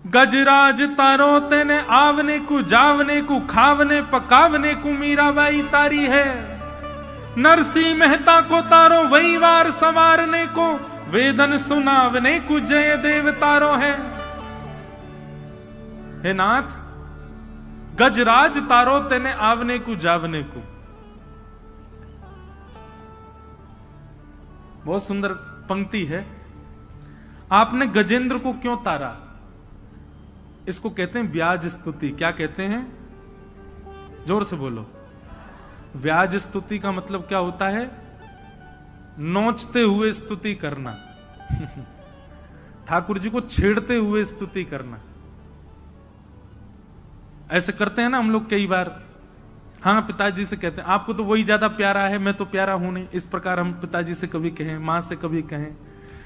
गजराज तारो तेने आवने को जावने को खावने पकावने को मीराबाई तारी है। नरसी मेहता को तारो वही वार संवारने को, वेदन सुनावने को जय देव तारो है। हे नाथ, गजराज तारो तेने आवने को जावने को। बहुत सुंदर पंक्ति है। आपने गजेंद्र को क्यों तारा? इसको कहते हैं व्याज स्तुति। क्या कहते हैं? जोर से बोलो। व्याज स्तुति का मतलब क्या होता है? नोचते हुए स्तुति करना। ठाकुर जी को छेड़ते हुए स्तुति करना। ऐसे करते हैं ना हम लोग कई बार। हाँ, पिताजी से कहते हैं आपको तो वही ज्यादा प्यारा है, मैं तो प्यारा हूं नहीं। इस प्रकार हम पिताजी से कभी कहें, मां से कभी कहें।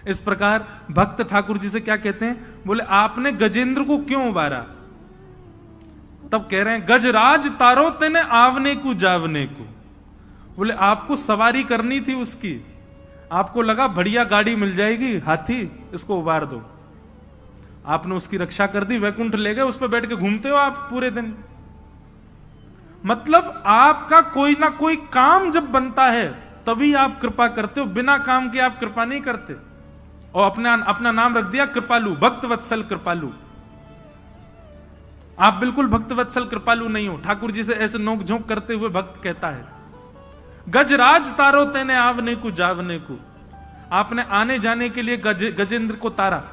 इस प्रकार भक्त ठाकुर जी से क्या कहते हैं? बोले आपने गजेंद्र को क्यों उबारा? तब कह रहे हैं गजराज तारो तेने आवने को जावने को। बोले आपको सवारी करनी थी उसकी, आपको लगा बढ़िया गाड़ी मिल जाएगी, हाथी, इसको उबार दो। आपने उसकी रक्षा कर दी, वैकुंठ ले गए, उस पर बैठ के घूमते हो आप पूरे दिन। मतलब आपका कोई ना कोई काम जब बनता है तभी आप कृपा करते हो, बिना काम के आप कृपा नहीं करते। और अपना नाम रख दिया कृपालु, भक्त वत्सल कृपालु। आप बिल्कुल भक्त वत्सल कृपालु नहीं हो। ठाकुर जी से ऐसे नोक झोंक करते हुए भक्त कहता है गजराज तारो तेने आवने को जावने को। आपने आने जाने के लिए गजेंद्र को तारा,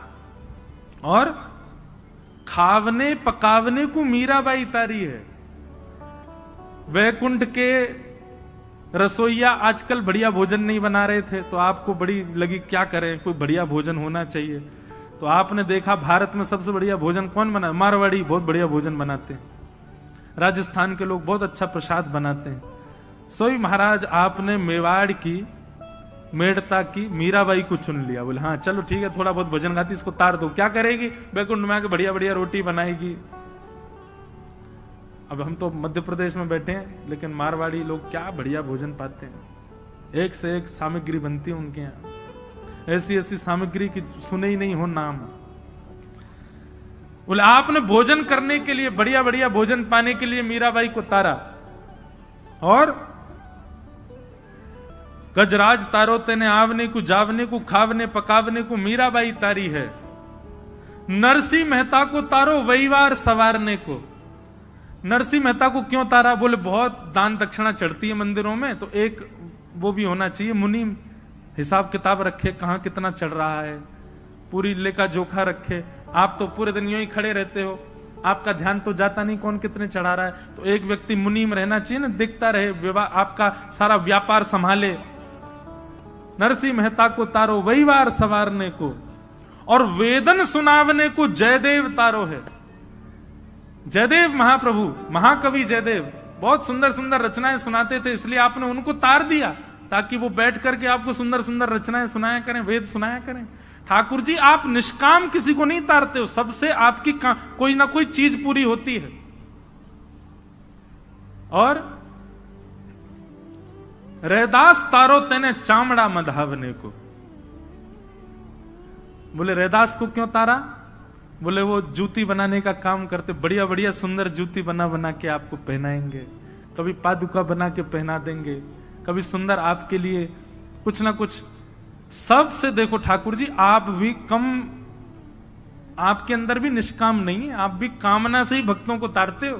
और खावने पकावने को मीराबाई तारी है। वैकुंठ के रसोईया आजकल बढ़िया भोजन नहीं बना रहे थे, तो आपको बड़ी लगी क्या करें, कोई बढ़िया भोजन होना चाहिए। तो आपने देखा भारत में सबसे बढ़िया भोजन कौन बना? मारवाड़ी बहुत बढ़िया भोजन बनाते हैं, राजस्थान के लोग बहुत अच्छा प्रसाद बनाते हैं। सोई महाराज आपने मेवाड़ की, मेड़ता की मीराबाई को चुन लिया। बोले हाँ चलो ठीक है, थोड़ा बहुत भोजन खाती, इसको तार दो। क्या करेगी? वैकुंठ में आके बढ़िया बढ़िया रोटी बनाएगी। अब हम तो मध्य प्रदेश में बैठे हैं, लेकिन मारवाड़ी लोग क्या बढ़िया भोजन पाते हैं। एक से एक सामग्री बनती है उनके यहाँ, ऐसी ऐसी सामग्री की सुने ही नहीं हो नाम। बोले आपने भोजन करने के लिए, बढ़िया बढ़िया भोजन पाने के लिए मीराबाई को तारा, और गजराज तारो तेने आवने को जावने को खावने पकावने को मीराबाई तारी है। नरसी मेहता को तारो वहीवार सवारने को। नरसिंह मेहता को क्यों तारा? बोले बहुत दान दक्षिणा चढ़ती है मंदिरों में, तो एक वो भी होना चाहिए, मुनि हिसाब किताब रखे, कहां कितना चढ़ रहा है, पूरी लेखा जोखा रखे। आप तो पूरे दिन यूं ही खड़े रहते हो, आपका ध्यान तो जाता नहीं कौन कितने चढ़ा रहा है। तो एक व्यक्ति मुनि में रहना चाहिए ना, दिखता रहे, आपका सारा व्यापार संभाले। नरसिंह मेहता को तारो वहीवार सवारने को, और वेदन सुनावने को जयदेव तारो है। जयदेव महाप्रभु, महाकवि जयदेव बहुत सुंदर सुंदर रचनाएं सुनाते थे, इसलिए आपने उनको तार दिया ताकि वो बैठ करके आपको सुंदर सुंदर रचनाएं सुनाया करें, वेद सुनाया करें। ठाकुर जी आप निष्काम किसी को नहीं तारते हो, सबसे आपकी कोई ना कोई चीज पूरी होती है। और रैदास तारो तेने चामड़ा मधावने को। बोले रैदास को क्यों तारा? बोले वो जूती बनाने का काम करते, बढ़िया बढ़िया सुंदर जूती बना बना के आपको पहनाएंगे, कभी पादुका बना के पहना देंगे, कभी सुंदर आपके लिए कुछ ना कुछ। सबसे देखो ठाकुर जी आप भी कम, आपके अंदर भी निष्काम नहीं है, आप भी कामना से ही भक्तों को तारते हो।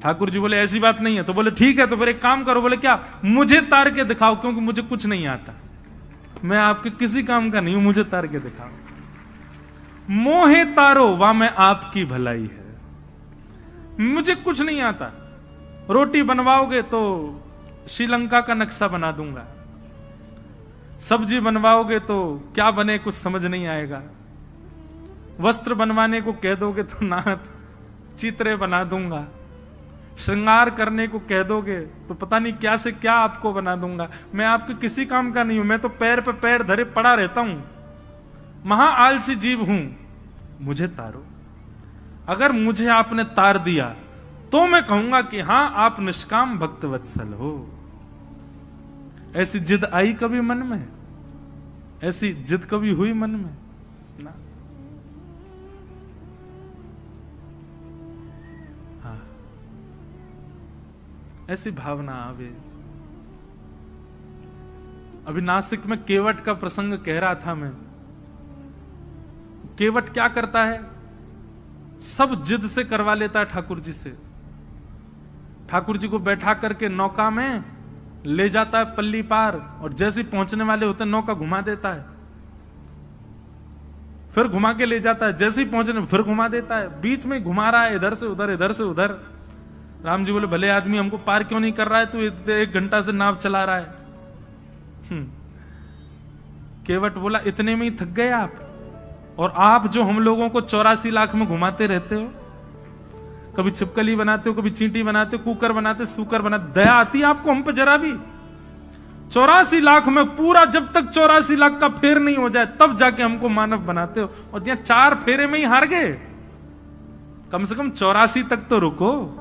ठाकुर जी बोले ऐसी बात नहीं है। तो बोले ठीक है, तो फिर एक काम करो। बोले क्या? मुझे तार के दिखाओ, क्योंकि मुझे कुछ नहीं आता, मैं आपके किसी काम का नहीं हूं, मुझे तार के दिखाओ। मोहे तारो वा में आपकी भलाई है, मुझे कुछ नहीं आता। रोटी बनवाओगे तो श्रीलंका का नक्शा बना दूंगा, सब्जी बनवाओगे तो क्या बने कुछ समझ नहीं आएगा, वस्त्र बनवाने को कह दोगे तो नाथ चित्रे बना दूंगा, श्रृंगार करने को कह दोगे तो पता नहीं क्या से क्या आपको बना दूंगा। मैं आपके किसी काम का नहीं हूं, मैं तो पैर पे पैर धरे पड़ा रहता हूं, महा आलसी जीव हूं, मुझे तारो। अगर मुझे आपने तार दिया तो मैं कहूंगा कि हां आप निष्काम भक्त वत्सल हो। ऐसी जिद आई कभी मन में? ऐसी जिद कभी हुई मन में? ना। ऐसी भावना आवे। अभी नासिक में केवट का प्रसंग कह रहा था मैं। केवट क्या करता है, सब जिद से करवा लेता है ठाकुर जी से। ठाकुर जी को बैठा करके नौका में ले जाता है पल्ली पार, और जैसे ही पहुंचने वाले होते हैं नौका घुमा देता है, फिर घुमा के ले जाता है, जैसे ही पहुंचने फिर घुमा देता है, बीच में घुमा रहा है, इधर से उधर इधर से उधर। राम जी बोले भले आदमी, हमको पार क्यों नहीं कर रहा है, तू 1 घंटा से नाव चला रहा है। केवट बोला इतने में ही थक गए आप, और आप जो हम लोगों को 84 लाख में घुमाते रहते हो, कभी छिपकली बनाते हो, कभी चींटी बनाते हो, कुकर बनाते, सूकर बनाते, दया आती है आपको हम पे जरा भी? 84 लाख में पूरा, जब तक 84 लाख का फेर नहीं हो जाए तब जाके हमको मानव बनाते हो, और यहाँ 4 फेरे में ही हार गए। कम से कम 84 तक तो रुको।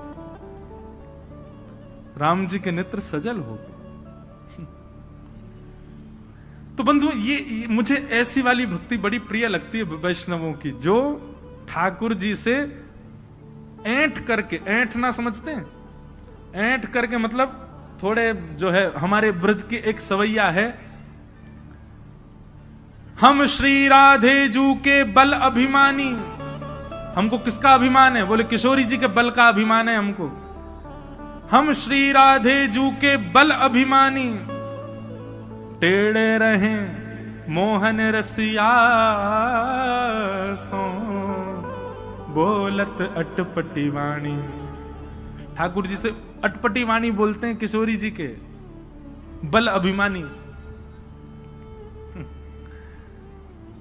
राम जी के नेत्र सजल हो गए। तो बंधु, ये मुझे ऐसी वाली भक्ति बड़ी प्रिय लगती है वैष्णवों की, जो ठाकुर जी से ऐंठ करके, ऐंठना समझते हैं, ऐंठ करके मतलब थोड़े जो है हमारे ब्रज की एक सवैया है, हम श्री राधे जू के बल अभिमानी। हमको किसका अभिमान है? बोले किशोरी जी के बल का अभिमान है हमको। हम श्री राधे जू के बल अभिमानी, टेढ़े रहे मोहन रसिया सो बोलत अटपटी वाणी। ठाकुर जी से अटपटी वाणी बोलते हैं किशोरी जी के, बल अभिमानी।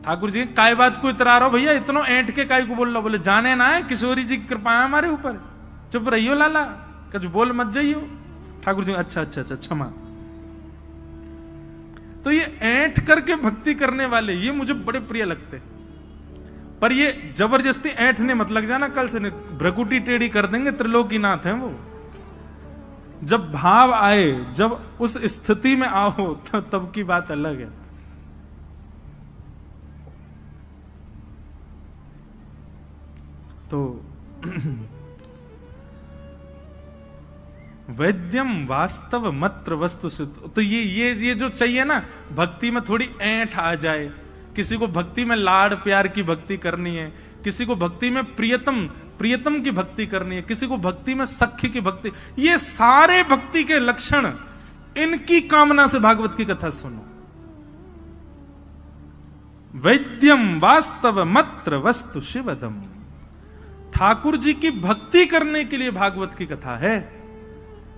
ठाकुर जी काय बात को इतरा रहो भैया, इतनो ऐंठ के काय को बोल रहा? बोले जाने ना है, किशोरी जी की कृपा है हमारे ऊपर, चुप रहियो लाला, कुछ बोल मत जाइयो। ठाकुर जी अच्छा अच्छा अच्छा क्षमा। तो ये ऐंठ करके भक्ति करने वाले, ये मुझे बड़े प्रिय लगते हैं। पर ये जबरदस्ती ऐंठने मत लग जाना, कल से भ्रकुटी टेढ़ी कर देंगे, त्रिलोकीनाथ हैं वो। जब भाव आए, जब उस स्थिति में आओ, तब की बात अलग है। तो वैद्यम वास्तव मत्र वस्तु सिद्ध। तो ये जो चाहिए ना, भक्ति में थोड़ी ऐंठ आ जाए, किसी को भक्ति में लाड़ प्यार की भक्ति करनी है, किसी को भक्ति में प्रियतम की भक्ति करनी है, किसी को भक्ति में सख्य की भक्ति, ये सारे भक्ति के लक्षण, इनकी कामना से भागवत की कथा सुनो। वैद्यम वास्तव मत्र वस्तु शिवदम। ठाकुर जी की भक्ति करने के लिए भागवत की कथा है,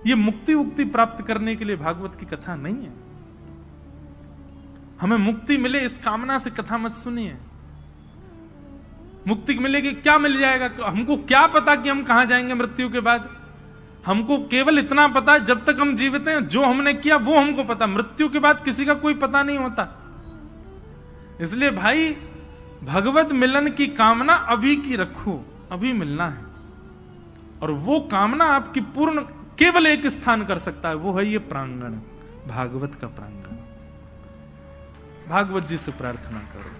ये मुक्ति उक्ति प्राप्त करने के लिए भागवत की कथा नहीं है। हमें मुक्ति मिले इस कामना से कथा मत सुनिए। मुक्ति मिलेगी, क्या मिल जाएगा? हमको क्या पता कि हम कहां जाएंगे मृत्यु के बाद? हमको केवल इतना पता है जब तक हम जीवित हैं, जो हमने किया वो हमको पता। मृत्यु के बाद किसी का कोई पता नहीं होता। इसलिए भाई, भगवत मिलन की कामना अभी की रखो, अभी मिलना है। और वो कामना आपकी पूर्ण केवल एक स्थान कर सकता है, वो है ये प्रांगण, भागवत का प्रांगण। भागवत जी से प्रार्थना करो,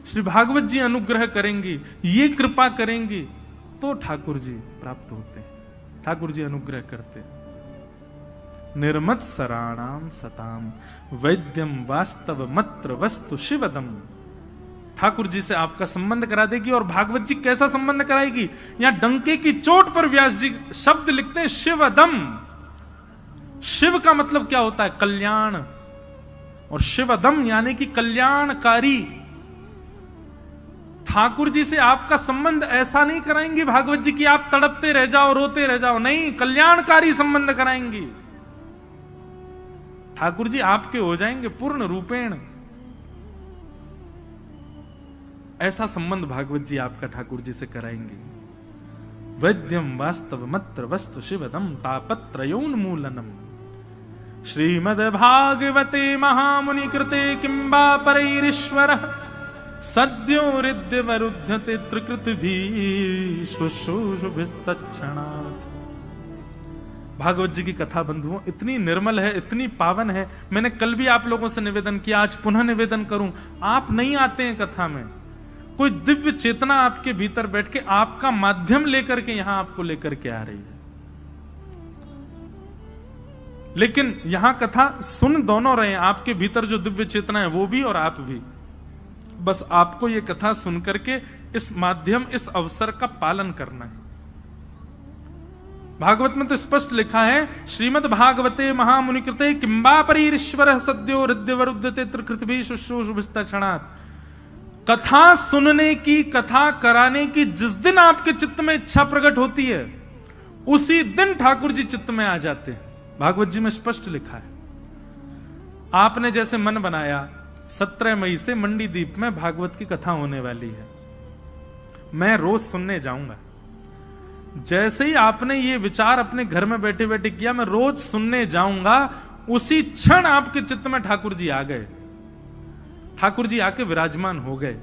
श्री भागवत जी अनुग्रह करेंगी, ये कृपा करेंगी, तो ठाकुर जी प्राप्त होते हैं, ठाकुर जी अनुग्रह करते हैं। निर्मत सराणाम सताम वैद्यम वास्तव मत्र वस्तु शिवदम। ठाकुर जी से आपका संबंध करा देगी। और भागवत जी कैसा संबंध कराएगी? यहां डंके की चोट पर व्यास जी शब्द लिखते हैं शिवदम। शिव का मतलब क्या होता है? कल्याण। और शिवदम यानी कि कल्याणकारी। ठाकुर जी से आपका संबंध ऐसा नहीं कराएंगी भागवत जी की आप तड़पते रह जाओ, रोते रह जाओ, नहीं, कल्याणकारी संबंध कराएंगी। ठाकुर जी आपके हो जाएंगे पूर्ण रूपेण। ऐसा संबंध भागवत जी आपका ठाकुर जी से कराएंगे। वैद्यम वास्तव मत्र वस्तु शिवदम तापत्रयोन्मूलनम। श्रीमद् भागवते महामुनि कृते किंबा परैरीश्वरः सद्यो हृद्यवरुध्यते त्रिकृतिभिः शुश्रूषुभिस्तत्क्षणात्। भागवत जी की कथा बंधुओं इतनी निर्मल है, इतनी पावन है। मैंने कल भी आप लोगों से निवेदन किया, आज पुनः निवेदन करूं। आप नहीं आते हैं कथा में, कोई दिव्य चेतना आपके भीतर बैठ के आपका माध्यम लेकर के यहां आपको लेकर के आ रही है। लेकिन यहां कथा सुन दोनों रहे हैं, आपके भीतर जो दिव्य चेतना है वो भी और आप भी। बस आपको ये कथा सुन करके इस माध्यम, इस अवसर का पालन करना है। भागवत में तो स्पष्ट लिखा है, श्रीमद् भागवते महामुनि कृते किंबा परीश्वर सद्यो हृदयवरुद्धते त्रिकृतभि शुश्रूषुभिस्तक्षणात्। कथा सुनने की, कथा कराने की जिस दिन आपके चित्त में इच्छा प्रकट होती है, उसी दिन ठाकुर जी चित्त में आ जाते हैं। भागवत जी में स्पष्ट लिखा है। आपने जैसे मन बनाया, 17 मई से मंडी द्वीप में भागवत की कथा होने वाली है, मैं रोज सुनने जाऊंगा। जैसे ही आपने ये विचार अपने घर में बैठे बैठे किया, मैं रोज सुनने जाऊंगा, उसी क्षण आपके चित्त में ठाकुर जी आ गए, ठाकुर जी आके विराजमान हो गए।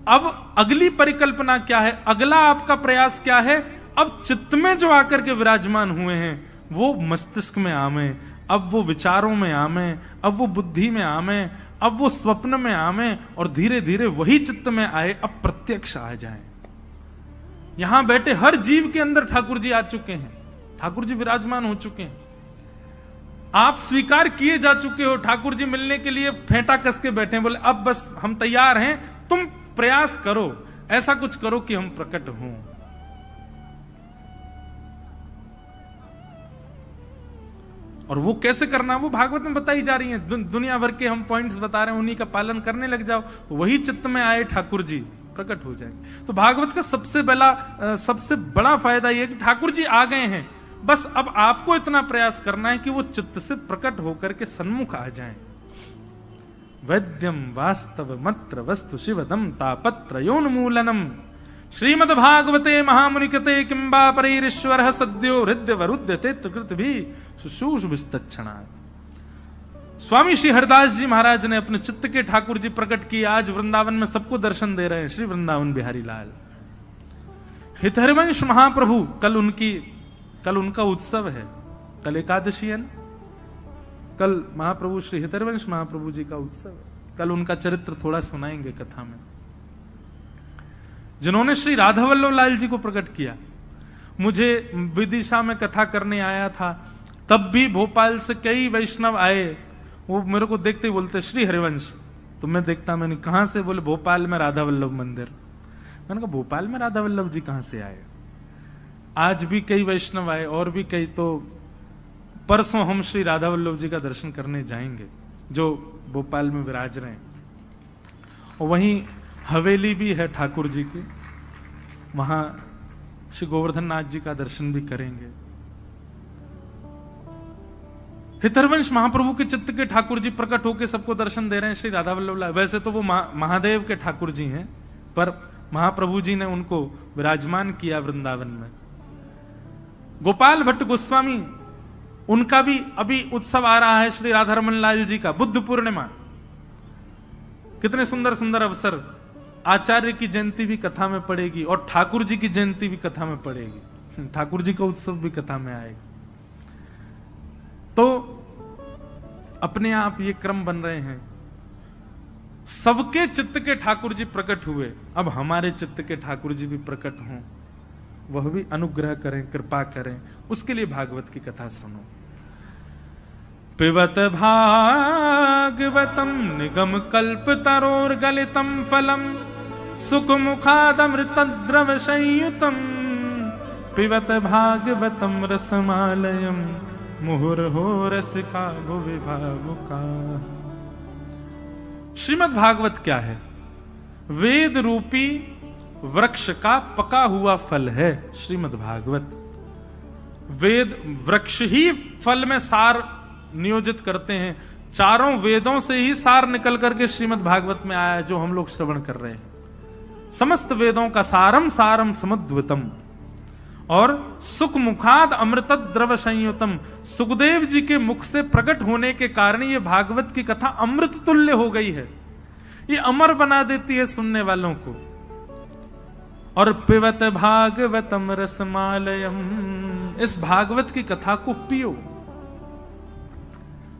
अब अगली परिकल्पना क्या है, अगला आपका प्रयास क्या है? अब चित्त में जो आकर के विराजमान हुए हैं वो मस्तिष्क में आवे, अब वो विचारों में आवे, अब वो बुद्धि में आवे, अब वो स्वप्न में आवे, और धीरे धीरे वही चित्त में आए, अब प्रत्यक्ष आ जाए। यहां बैठे हर जीव के अंदर ठाकुर जी आ चुके हैं, ठाकुर जी विराजमान हो चुके हैं। आप स्वीकार किए जा चुके हो, ठाकुर जी मिलने के लिए फेंटा कस के बैठे हैं, बोले अब बस हम तैयार हैं, तुम प्रयास करो, ऐसा कुछ करो कि हम प्रकट हों। और वो कैसे करना, वो भागवत में बताई जा रही है। दुनिया भर के हम पॉइंट्स बता रहे हैं, उन्हीं का पालन करने लग जाओ, वही चित्त में आए ठाकुर जी, प्रकट हो जाएंगे। तो भागवत का सबसे बड़ा फायदा यह कि ठाकुर जी आ गए हैं, बस अब आपको इतना प्रयास करना है कि वो चित्त से प्रकट होकर के सन्मुख आ जाएं। वैद्यम वास्तव मत्र वस्तु शिवदम तापत्र योन्मूलनम श्रीमद् भागवते महामुनि कृते किंबा परीश्वर सद्यो हृदयवरुध्यते त्रिकृतभि शुश्रूषुभिस्तक्षणात्। स्वामी श्री हरिदास जी महाराज ने अपने चित्त के ठाकुर जी प्रकट किए, आज वृंदावन में सबको दर्शन दे रहे हैं। श्री वृंदावन बिहारी लाल हितहरिवंश महाप्रभु, कल उनका उत्सव है, कल एकादशी है ना, कल महाप्रभु श्री हितहरिवंश महाप्रभु जी का उत्सव है। कल उनका चरित्र थोड़ा सुनाएंगे कथा में, जिन्होंने श्री राधा वल्लभ लाल जी को प्रकट किया। मुझे विदिशा में कथा करने आया था, तब भी भोपाल से कई वैष्णव आए, वो मेरे को देखते ही बोलते श्री हरिवंश, तो मैं देखता, मैंने कहां से? बोले भोपाल में राधा वल्लभ मंदिर। मैंने कहा भोपाल में राधा वल्लभ जी कहां से आए? आज भी कई वैष्णव आए और भी कई, तो परसों हम श्री राधा वल्लभ जी का दर्शन करने जाएंगे जो भोपाल में विराज रहे हैं। और वहीं हवेली भी है ठाकुर जी की, वहां श्री गोवर्धन नाथ जी का दर्शन भी करेंगे। हितहरिवंश महाप्रभु के चित्त के ठाकुर जी प्रकट होकर सबको दर्शन दे रहे हैं, श्री राधा वल्लभ। वैसे तो वो महादेव के ठाकुर जी हैं, पर महाप्रभु जी ने उनको विराजमान किया वृंदावन में। गोपाल भट्ट गोस्वामी, उनका भी अभी उत्सव आ रहा है, श्री राधा रमन लाल जी का बुद्ध पूर्णिमा। कितने सुंदर सुंदर अवसर, आचार्य की जयंती भी कथा में पड़ेगी और ठाकुर जी की जयंती भी कथा में पड़ेगी, ठाकुर जी का उत्सव भी कथा में आएगा। तो अपने आप ये क्रम बन रहे हैं, सबके चित्त के ठाकुर जी प्रकट हुए, अब हमारे चित्त के ठाकुर जी भी प्रकट हों, वह भी अनुग्रह करें, कृपा करें, उसके लिए भागवत की कथा सुनो। पिबत भागवतम निगम कल्प तरोर गलितम फलम सुख मुखादमृत द्रव संयुतम पिबत भागवतम रसमालयम मुहुर्हो रसिका भुवि भावुका। श्रीमद् भागवत क्या है? वेद रूपी वृक्ष का पका हुआ फल है श्रीमद् भागवत। वेद वृक्ष ही फल में सार नियोजित करते हैं, चारों वेदों से ही सार निकल करके श्रीमद् भागवत में आया है जो हम लोग श्रवण कर रहे हैं। समस्त वेदों का सारम सारम समुद्वतम और सुख मुखाद अमृत द्रव संयुतम। सुखदेव जी के मुख से प्रकट होने के कारण ये भागवत की कथा अमृत तुल्य हो गई है, ये अमर बना देती है सुनने वालों को। और पिबत भागवतम रसमालयम, इस भागवत की कथा को पियो।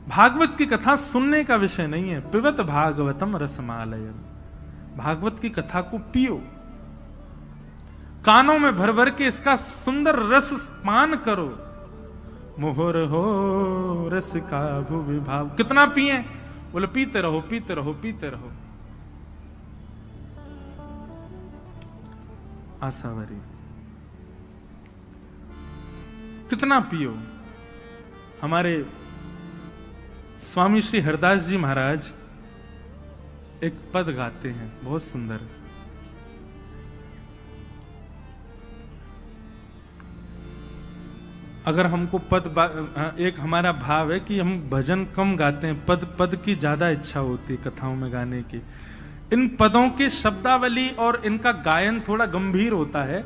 भागवत की कथा सुनने का विषय नहीं है, पिबत भागवतम रसमालयम, भागवत की कथा को पियो, कानों में भर भर के इसका सुंदर रस पान करो, मोहर हो रस का भुवि भाव। कितना पिए? बोले पीते रहो पीते रहो पीते रहो। आसावरी कितना पियो। हमारे स्वामी श्री हरदास जी महाराज एक पद गाते हैं बहुत सुंदर। अगर हमको एक हमारा भाव है कि हम भजन कम गाते हैं, पद की ज्यादा इच्छा होती है कथाओं में गाने की। इन पदों के शब्दावली और इनका गायन थोड़ा गंभीर होता है,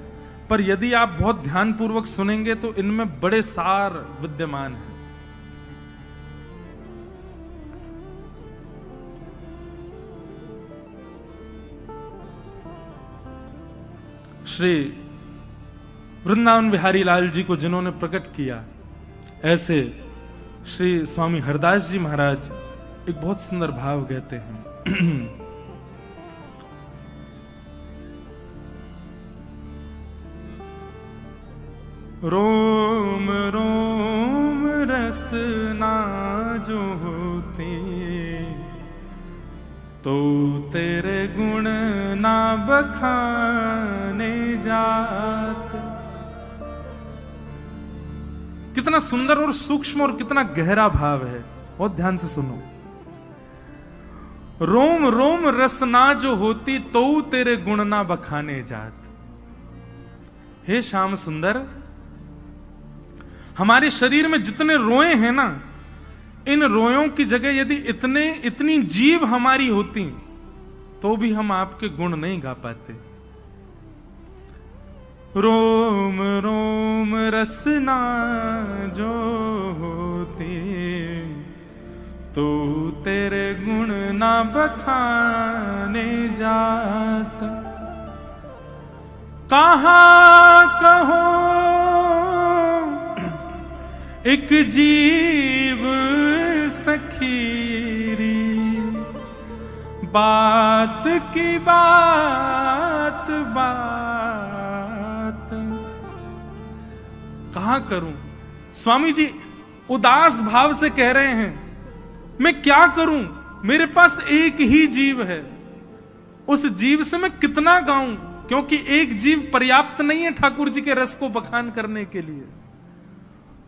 पर यदि आप बहुत ध्यानपूर्वक सुनेंगे तो इनमें बड़े सार विद्यमान हैं। श्री वृंदावन बिहारी लाल जी को जिन्होंने प्रकट किया, ऐसे श्री स्वामी हरदास जी महाराज एक बहुत सुंदर भाव कहते हैं। रोम रोम रसना जो होती, तो तेरे गुण ना बखाने जात। कितना सुंदर और सूक्ष्म और कितना गहरा भाव है, बहुत ध्यान से सुनो। रोम रोम रसना जो होती, तो तेरे गुण ना बखाने जात। हे श्याम सुंदर, हमारे शरीर में जितने रोए हैं ना, इन रोयों की जगह यदि इतनी जीभ हमारी होती तो भी हम आपके गुण नहीं गा पाते। रोम रोम रसना जो होती, तो तेरे गुण ना बखाने जात। कहाँ कहो एक जीव सखीरी, बात की बात बात। कहां करूं? स्वामी जी उदास भाव से कह रहे हैं, मैं क्या करूं? मेरे पास एक ही जीव है, उस जीव से मैं कितना गाऊं? क्योंकि एक जीव पर्याप्त नहीं है ठाकुर जी के रस को बखान करने के लिए।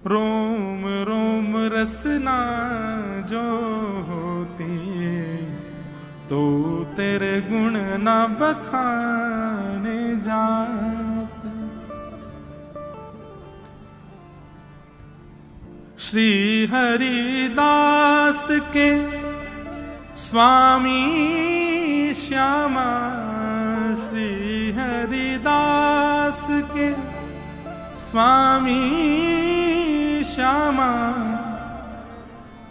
रोम रोम रसना जो होती, तो तेरे गुण ना बखाने जात। श्री हरिदास के स्वामी श्यामा, श्री हरिदास के स्वामी श्यामा,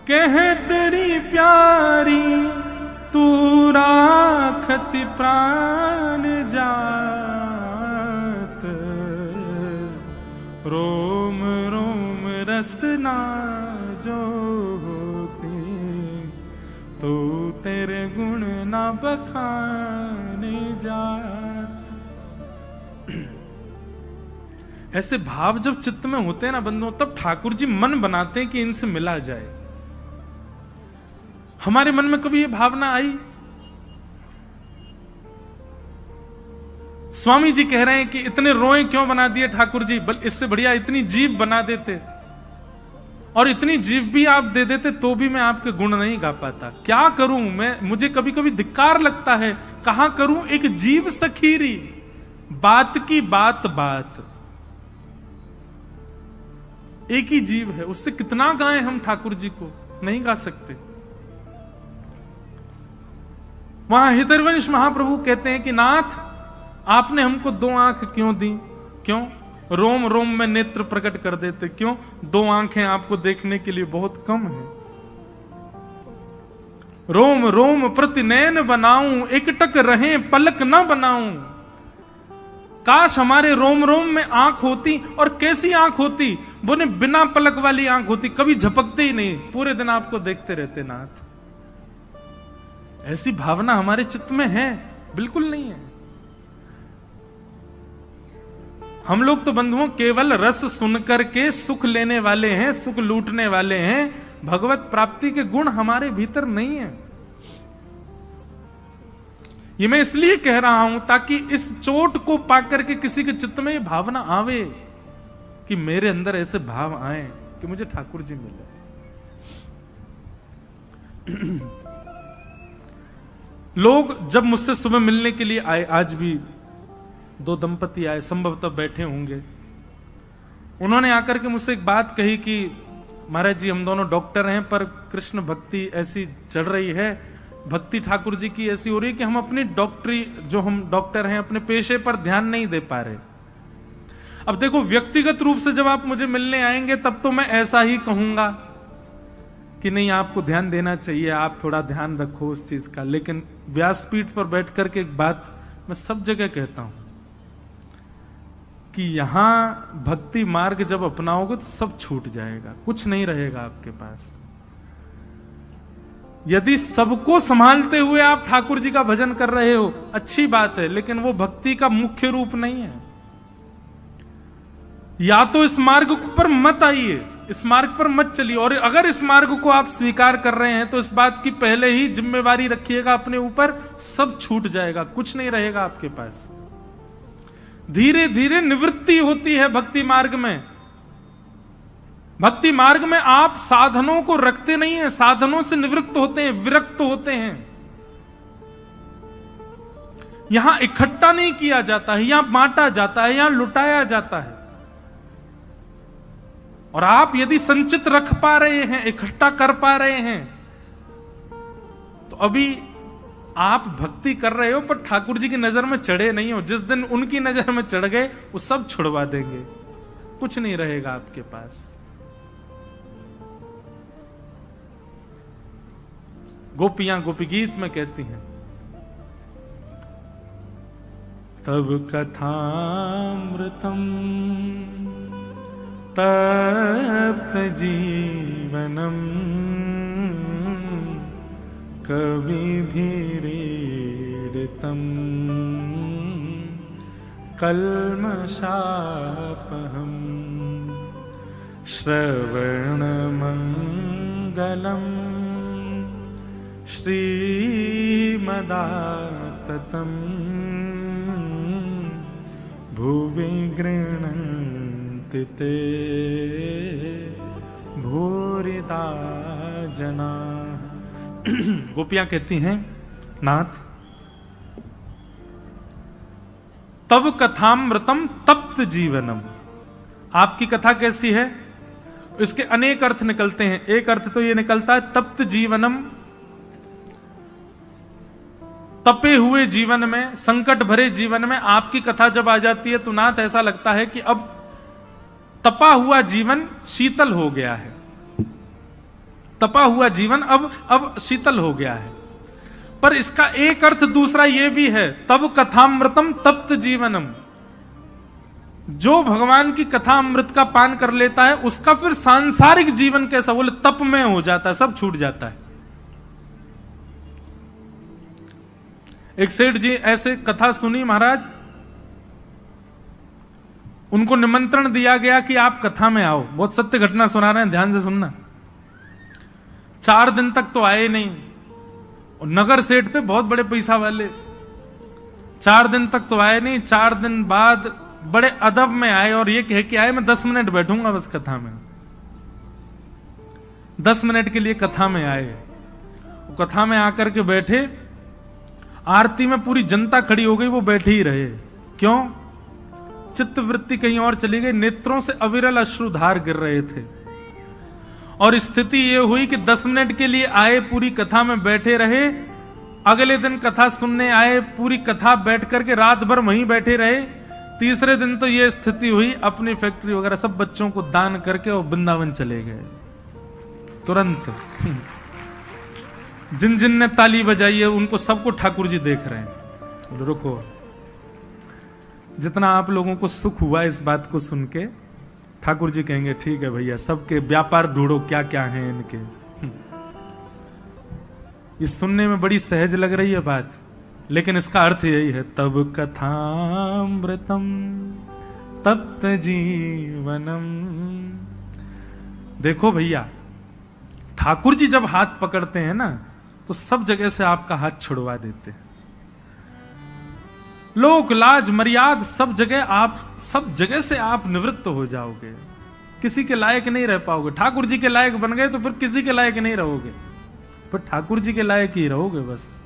कह तेरी प्यारी तू राखति प्राण जात। रोम रोम रसना जो होती, तो तेरे गुण ना बखाने जात। ऐसे भाव जब चित्त में होते हैं ना बंधुओं, तब ठाकुर जी मन बनाते हैं कि इनसे मिला जाए। हमारे मन में कभी ये भावना आई? स्वामी जी कह रहे हैं कि इतने रोए क्यों बना दिए ठाकुर जी, इससे बढ़िया इतनी जीभ बना देते, और इतनी जीभ भी आप दे देते तो भी मैं आपके गुण नहीं गा पाता। क्या करूं मैं? मुझे कभी कभी धिक्कार लगता है। कहां करूं? एक जीभ सखीरी, बात की बात बात। एक ही जीव है, उससे कितना गाएं हम ठाकुर जी को? नहीं गा सकते। वहां हितरवंश महाप्रभु कहते हैं कि नाथ, आपने हमको 2 आंख क्यों दी? क्यों? रोम रोम में नेत्र प्रकट कर देते। क्यों? 2 आंखें आपको देखने के लिए बहुत कम है। रोम रोम प्रति नयन बनाऊं, एकटक रहे पलक न बनाऊं। काश हमारे रोम रोम में आंख होती, और कैसी आंख होती? बोले बिना पलक वाली आंख होती, कभी झपकते ही नहीं, पूरे दिन आपको देखते रहते नाथ। ऐसी भावना हमारे चित्त में है? बिल्कुल नहीं है। हम लोग तो बंधुओं केवल रस सुनकर के सुख लेने वाले हैं, सुख लूटने वाले हैं। भगवत प्राप्ति के गुण हमारे भीतर नहीं है। ये मैं इसलिए कह रहा हूं ताकि इस चोट को पाकर के किसी के चित्त में ये भावना आवे कि मेरे अंदर ऐसे भाव आए कि मुझे ठाकुर जी मिले। लोग जब मुझसे सुबह मिलने के लिए आए, आज भी 2 दंपति आए, संभवतः बैठे होंगे, उन्होंने आकर के मुझसे एक बात कही कि महाराज जी हम दोनों डॉक्टर हैं, पर कृष्ण भक्ति ऐसी चढ़ रही है, भक्ति ठाकुर जी की ऐसी हो रही है कि हम अपनी डॉक्टरी, जो हम डॉक्टर हैं, अपने पेशे पर ध्यान नहीं दे पा रहे। अब देखो, व्यक्तिगत रूप से जब आप मुझे मिलने आएंगे तब तो मैं ऐसा ही कहूंगा कि नहीं आपको ध्यान देना चाहिए, आप थोड़ा ध्यान रखो उस चीज का। लेकिन व्यासपीठ पर बैठ करके एक बात मैं सब जगह कहता हूं कि यहां भक्ति मार्ग जब अपनाओगे तो सब छूट जाएगा, कुछ नहीं रहेगा आपके पास। यदि सबको संभालते हुए आप ठाकुर जी का भजन कर रहे हो, अच्छी बात है, लेकिन वो भक्ति का मुख्य रूप नहीं है। या तो इस मार्ग पर मत आइए, इस मार्ग पर मत चलिए, और अगर इस मार्ग को आप स्वीकार कर रहे हैं तो इस बात की पहले ही जिम्मेवारी रखिएगा अपने ऊपर, सब छूट जाएगा, कुछ नहीं रहेगा आपके पास। धीरे धीरे निवृत्ति होती है भक्ति मार्ग में। भक्ति मार्ग में आप साधनों को रखते नहीं हैं, साधनों से निवृत्त होते हैं, विरक्त होते हैं। यहां इकट्ठा नहीं किया जाता है, यहां बांटा जाता है, यहां लुटाया जाता है। और आप यदि संचित रख पा रहे हैं, इकट्ठा कर पा रहे हैं, तो अभी आप भक्ति कर रहे हो, पर ठाकुर जी की नजर में चढ़े नहीं हो। जिस दिन उनकी नजर में चढ़ गए वो सब छुड़वा देंगे, कुछ नहीं रहेगा आपके पास। गोपियां गोपी गीत में कहती हैं, तब कथामृतम तप्त जीवनम कविभिरीडितम कल्मषापहम श्रवणमंगलम श्रीमदाततम भुवि गृह्णन्ति ते भूरिदा जना। गोपियां कहती हैं, नाथ तब कथामृतम तप्त जीवनम, आपकी कथा कैसी है? इसके अनेक अर्थ निकलते हैं। एक अर्थ तो यह निकलता है तप्त जीवनम, तपे हुए जीवन में, संकट भरे जीवन में आपकी कथा जब आ जाती है तो नाथ ऐसा लगता है कि अब तपा हुआ जीवन शीतल हो गया है, तपा हुआ जीवन अब शीतल हो गया है। पर इसका एक अर्थ दूसरा यह भी है, तब कथामृतम तप्त जीवनम, जो भगवान की कथा अमृत का पान कर लेता है उसका फिर सांसारिक जीवन कैसा, बोले तप में हो जाता है, सब छूट जाता है। एक सेठ जी ऐसे कथा सुनी महाराज, उनको निमंत्रण दिया गया कि आप कथा में आओ। बहुत सत्य घटना सुना रहे हैं, ध्यान से सुनना। 4 दिन तक तो आए नहीं, और नगर सेठ थे बहुत बड़े पैसा वाले। 4 दिन तक तो आए नहीं, 4 दिन बाद बड़े अदब में आए और ये कह के आए मैं 10 मिनट बैठूंगा बस कथा में। 10 मिनट के लिए कथा में आए, कथा में आकर के बैठे, आरती में पूरी जनता खड़ी हो गई, वो बैठे ही रहे। क्यों? चित्त वृत्ति कहीं और चली गई, नेत्रों से अविरल अश्रुधार गिर रहे थे। और स्थिति यह हुई कि 10 मिनट के लिए आए, पूरी कथा में बैठे रहे, अगले दिन कथा सुनने आए, पूरी कथा बैठ करके रात भर वहीं बैठे रहे। तीसरे दिन तो यह स्थिति हुई, अपनी फैक्ट्री वगैरह सब बच्चों को दान करके और वृंदावन चले गए तुरंत। जिन जिन ने ताली बजाई है उनको सबको ठाकुर जी देख रहे हैं। रुको, जितना आप लोगों को सुख हुआ इस बात को सुन के, ठाकुर जी कहेंगे ठीक है भैया, सबके व्यापार ढूंढो क्या क्या है इनके। इस सुनने में बड़ी सहज लग रही है बात, लेकिन इसका अर्थ यही है, तब कथामृतम तप्त जीवनम। देखो भैया, ठाकुर जी जब हाथ पकड़ते हैं ना तो सब जगह से आपका हाथ छुड़वा देते हैं। लोक लाज मर्याद सब जगह से आप निवृत्त हो जाओगे, किसी के लायक नहीं रह पाओगे। ठाकुर जी के लायक बन गए तो फिर किसी के लायक नहीं रहोगे, फिर ठाकुर जी के लायक ही रहोगे बस।